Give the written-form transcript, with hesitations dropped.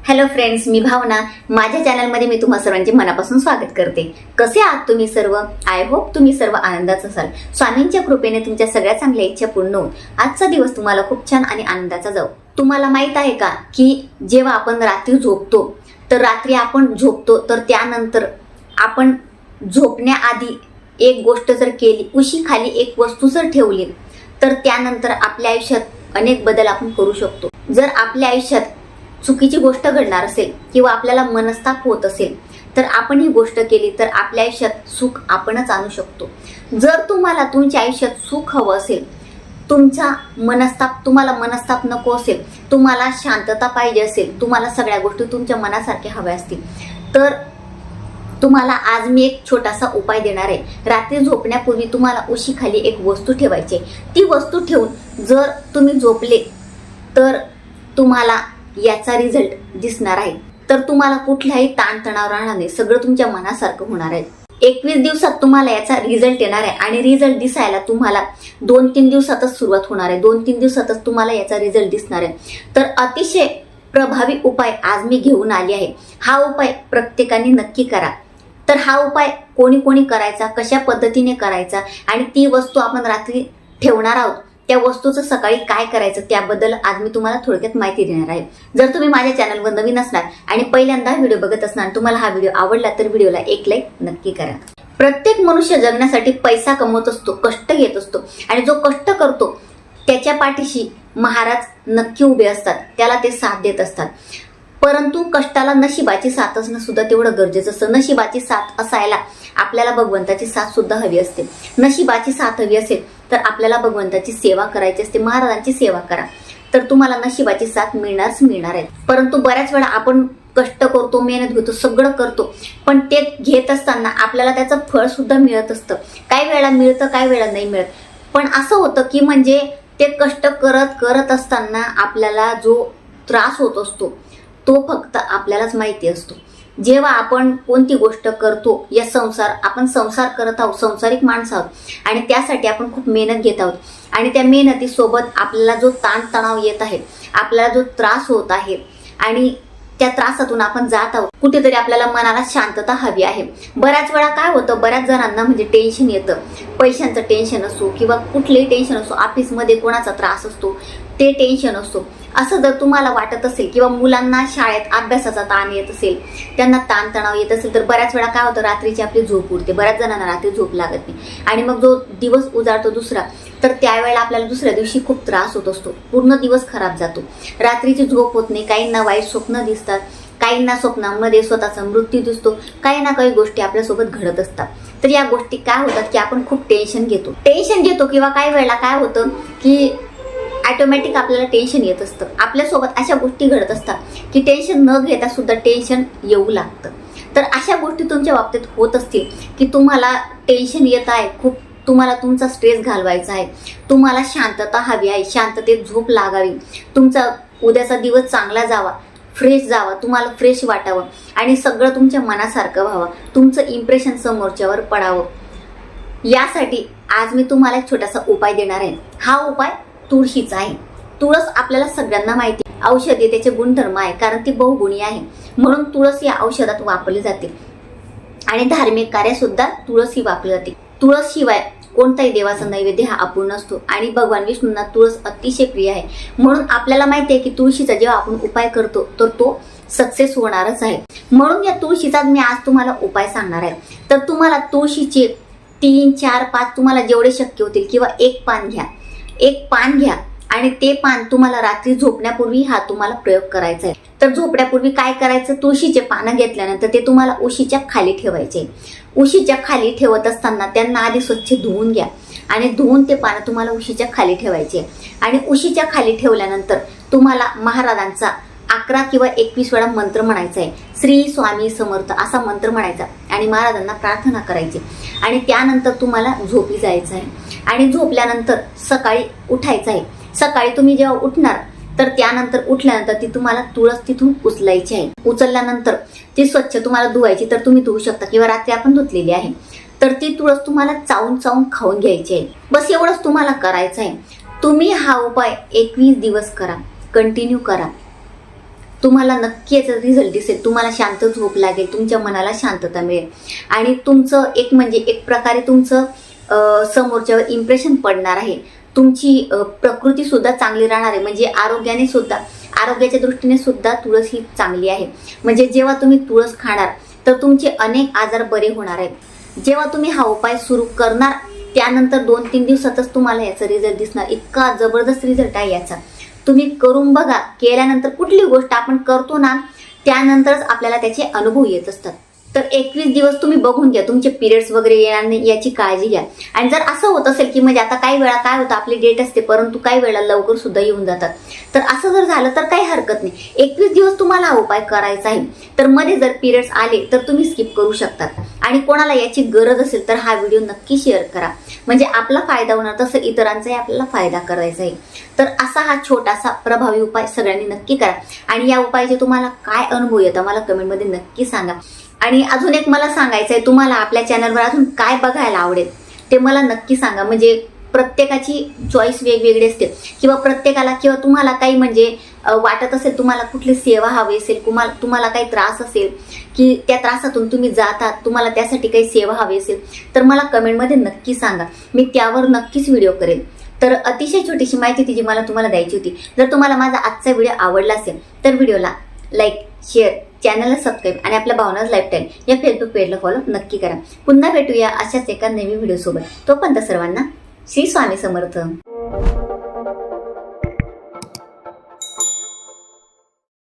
Hello friends, मी भावना. माझ्या चॅनलमध्ये मी तुम्हा सर्वांचे मनापासून स्वागत करते. कसे आहात तुम्ही सर्व? आय होप तुम्ही सर्व आनंदात असाल. स्वामींच्या कृपेने तुमच्या सगळ्या चांगल्या इच्छा पूर्ण होऊन आजचा दिवस तुम्हाला खूप छान आणि आनंदाचा जाऊ. तुम्हाला माहित आहे का की जेव्हा आपण रात्री झोपतो तर तर त्यानंतर आपण झोपण्याआधी एक गोष्ट जर केली, उशीखाली एक वस्तू जर ठेवली तर त्यानंतर आपल्या आयुष्यात अनेक बदल आपण करू शकतो. जर आपल्या आयुष्यात चुकीची गोष्ट घडणार असेल किंवा आपल्याला मनस्ताप होत असेल तर आपण ही गोष्ट केली तर आपल्या आयुष्यात सुख आपणच आणू शकतो. जर तुम्हाला तुमच्या आयुष्यात सुख हवं असेल, तुम्हाला मनस्ताप नको असेल, तुम्हाला शांतता पाहिजे असेल, तुम्हाला सगळ्या गोष्टी तुमच्या मनासारख्या हव्या असतील, तर तुम्हाला आज मी एक छोटासा उपाय देणार आहे. रात्री झोपण्यापूर्वी तुम्हाला उशीखाली एक वस्तू ठेवायची. ती वस्तू ठेवून जर तुम्ही झोपले तर तुम्हाला याचा रिझल्ट दिसणार आहे. तर तुम्हाला कुठलाही ताणतणाव राहणार नाही, सगळं तुमच्या मनासारखं होणार आहे. 21 दिवसात तुम्हाला याचा रिझल्ट येणार आहे आणि रिझल्ट दिसायला तुम्हाला 2-3 दिवसातच सुरुवात होणार आहे. 2-3 दिवसातच तुम्हाला याचा रिझल्ट दिसणार आहे. तर अतिशय प्रभावी उपाय आज मी घेऊन आली आहे. हा उपाय प्रत्येकाने नक्की करा. तर हा उपाय कोणी कोणी करायचा, कशा पद्धतीने करायचा आणि ती वस्तू आपण रात्री ठेवणार आहोत, त्या वस्तूचं सकाळी काय करायचं त्याबद्दल आज मी तुम्हाला थोडक्यात माहिती देणार आहे. जर तुम्ही माझ्या चॅनलवर नवीन असणार आणि पहिल्यांदा व्हिडिओ बघत असणार, तुम्हाला हा व्हिडिओ आवडला तर व्हिडिओला एक लाईक नक्की करा. प्रत्येक मनुष्य जगण्यासाठी पैसा कमवत असतो, कष्ट घेत असतो आणि जो कष्ट करतो त्याच्या पाठीशी महाराज नक्की उभे असतात, त्याला ते साथ देत असतात. परंतु कष्टाला नशिबाची साथ असणं सुद्धा तेवढं गरजेचं असतं. नशिबाची साथ असायला आपल्याला भगवंताची साथ सुद्धा हवी असते. नशिबाची साथ हवी असेल तर आपल्याला भगवंताची सेवा करायची असते, महाराजांची सेवा करा, तर तुम्हाला नशिबाची साथ मिळणार आहे. परंतु बऱ्याच वेळा आपण कष्ट करतो, मेहनत घेतो, सगळं करतो, पण ते घेत असताना आपल्याला त्याचं फळ सुद्धा मिळत असतं. काही वेळा मिळतं, काही वेळा नाही मिळत. पण असं होतं की म्हणजे ते कष्ट करत असताना आपल्याला जो त्रास होत असतो तो फक्त आपल्यालाच माहिती असतो. जेव्हा आपण कोणती गोष्ट करतो, आपण संसार करत आहोत, संसारिक माणसं आहोत आणि त्यासाठी आपण खूप मेहनत घेत आहोत आणि त्या मेहनतीसोबत आपल्याला जो ताणतणाव येत आहे, आपल्याला जो त्रास होत आहे आणि त्या त्रासातून आपण जात आहोत, कुठेतरी आपल्याला मनाला शांतता हवी आहे. बऱ्याच वेळा काय होतं, बऱ्याच जणांना म्हणजे टेन्शन येतं, पैशांचं टेन्शन असो किंवा कुठलेही टेन्शन असो, ऑफिसमध्ये कोणाचा त्रास असतो ते टेन्शन असतो. असं जर तुम्हाला वाटत असेल किंवा मुलांना शाळेत अभ्यासाचा ताण येत असेल, त्यांना ताणतणाव येत असेल, तर बऱ्याच वेळा काय होतं, रात्रीची आपली झोप उडते. बऱ्याच जणांना रात्री झोप लागत नाही आणि मग जो दिवस उजाडतो दुसरा, तर त्यावेळेला आपल्याला दुसऱ्या दिवशी खूप त्रास होत असतो, पूर्ण दिवस खराब जातो. रात्रीची झोप होत नाही, काहींना वाईट स्वप्न दिसतात, काहींना स्वप्नांमध्ये स्वतःचा मृत्यू दिसतो, काही ना काही गोष्टी आपल्यासोबत घडत असतात. तर या गोष्टी काय होतात की आपण खूप टेन्शन घेतो किंवा काही वेळेला काय होतं की ऑटोमॅटिक आपल्याला टेन्शन येत असतं. आपल्यासोबत अशा गोष्टी घडत असतात की टेन्शन न घेता सुद्धा टेन्शन येऊ लागतं. तर अशा गोष्टी तुमच्या बाबतीत होत असतील की तुम्हाला टेन्शन येत आहे, खूप तुम्हाला तुमचा स्ट्रेस घालवायचा आहे, तुम्हाला शांतता हवी आहे, शांततेत झोप लागावी, तुमचा उद्याचा दिवस चांगला जावा, फ्रेश जावा, तुम्हाला फ्रेश वाटावं आणि सगळं तुमच्या मनासारखं व्हावं, तुमचं इम्प्रेशन समोरच्यावर पडावं, यासाठी आज मी तुम्हाला एक छोटासा उपाय देणार आहे. हा उपाय तुळशीचा आहे. तुळस आपल्याला सगळ्यांना माहिती आहे, औषधी त्याचे गुणधर्म आहे, कारण ती बहुगुणी आहे, म्हणून तुळस या औषधात वापरली जाते आणि धार्मिक कार्य सुद्धा तुळस ही वापरली जाते. तुळस शिवाय कोणताही देवाचा नैवेद्य हा अपूर्ण असतो आणि भगवान विष्णूंना तुळस अतिशय प्रिय आहे. म्हणून आपल्याला माहिती आहे की तुळशीचा जेव्हा आपण उपाय करतो तर तो सक्सेस होणारच आहे. म्हणून या तुळशीचा मी आज तुम्हाला उपाय सांगणार आहे. तर तुम्हाला तुळशीचे 3, 4, 5 तुम्हाला जेवढे शक्य होतील किंवा एक पान घ्या आणि ते पान तुम्हाला रात्री झोपण्यापूर्वी हा तुम्हाला प्रयोग करायचा आहे. तर झोपण्यापूर्वी काय करायचं, तुळशीचे पानं घेतल्यानंतर ते तुम्हाला उशीच्या खाली ठेवायचे. उशीच्या खाली ठेवत असताना त्यांना आधी स्वच्छ धुवून घ्या आणि धुवून ते पानं तुम्हाला उशीच्या खाली ठेवायचे आणि उशीच्या खाली ठेवल्यानंतर तुम्हाला महाराजांचा 11 किंवा 21 वेळा मंत्र म्हणायचा आहे. श्री स्वामी समर्थ असा मंत्र म्हणायचा आणि महाराजांना प्रार्थना करायची आणि त्यानंतर तुम्हाला झोपी जायचं आहे आणि झोपल्यानंतर सकाळी उठायचं आहे. सकाळी तुम्ही जेव्हा उठणार तर त्यानंतर उठल्यानंतर ती तुम्हाला तुळस तिथून उचलायची आहे. उचलल्यानंतर ती स्वच्छ तुम्हाला धुवायची, तर तुम्ही धुवू शकता किंवा रात्री आपण धुतलेली आहे. तर ती तुळस तुम्हाला चावून खाऊन घ्यायची आहे. बस एवढंच तुम्हाला करायचं आहे. तुम्ही हा उपाय 21 दिवस करा, कंटिन्यू करा. तुम्हाला नक्की याचा रिझल्ट दिसेल. तुम्हाला शांत झोप लागेल, तुमच्या मनाला शांतता मिळेल आणि तुमचं एक म्हणजे एक प्रकारे तुमचं समोरच्यावर इम्प्रेशन पडणार आहे. तुमची प्रकृती सुद्धा चांगली राहणार आहे. म्हणजे आरोग्याने सुद्धा, आरोग्याच्या दृष्टीने सुद्धा तुळस ही चांगली आहे. म्हणजे जेव्हा तुम्ही तुळस खाणार तर तुमचे अनेक आजार बरे होणार आहेत. जेव्हा तुम्ही हा उपाय सुरू करणार त्यानंतर 2-3 दिवसातच तुम्हाला याचा रिझल्ट दिसणार. इतका जबरदस्त रिझल्ट आहे याचा. तुम्ही करून बघा. केल्यानंतर कुठली गोष्ट आपण करतो ना त्यानंतरच आपल्याला त्याचे अनुभव येत असतात. तर 21 दिवस तुम्ही बघून घ्या, तुमचे पिरियड्स वगैरे येणार नाही याची काळजी घ्या. आणि जर असं होत असेल की म्हणजे आता काही वेळा काय होतं, आपली डेट असते परंतु काही वेळा लवकर सुद्धा येऊन जातात, तर असं जर झालं तर काही हरकत नाही. 21 दिवस तुम्हाला हा उपाय करायचा आहे. तर मध्ये जर पिरियड्स आले तर तुम्ही स्किप करू शकतात. आणि कोणाला याची गरज असेल तर हा व्हिडिओ नक्की शेअर करा. म्हणजे आपला फायदा होणार तसं इतरांचाही आपल्याला फायदा करायचा आहे. तर असा हा छोटासा प्रभावी उपाय सगळ्यांनी नक्की करा. आणि या उपायाचे तुम्हाला काय अनुभव येतात मला कमेंटमध्ये नक्की सांगा. आणि अजून एक मला सांगायचं आहे, तुम्हाला आपल्या चॅनलवर अजून काय बघायला आवडेल ते मला नक्की सांगा. म्हणजे प्रत्येकाची चॉईस वेगवेगळी असते किंवा प्रत्येकाला किंवा तुम्हाला काही म्हणजे वाटत असेल तुम्हाला कुठली सेवा हवी असेल, तुम्हाला काही त्रास असेल की त्या त्रासातून तुम्ही जातात, तुम्हाला त्यासाठी काही सेवा हवी असेल तर मला कमेंटमध्ये नक्की सांगा. मी त्यावर नक्कीच व्हिडिओ करेन. तर अतिशय छोटीशी माहिती ती जी मला तुम्हाला द्यायची होती. जर तुम्हाला माझा आजचा व्हिडिओ आवडला असेल तर व्हिडिओला लाईक, शेअर, चॅनलला सबस्क्राईब आणि आपल्या भावनाज लाईफस्टाईल या फेसबुक पेजला फॉलो नक्की करा. पुन्हा भेटूया अशाच एका नवीन व्हिडिओ सोबत. तोपर्यंत सर्वांना श्री स्वामी समर्थ.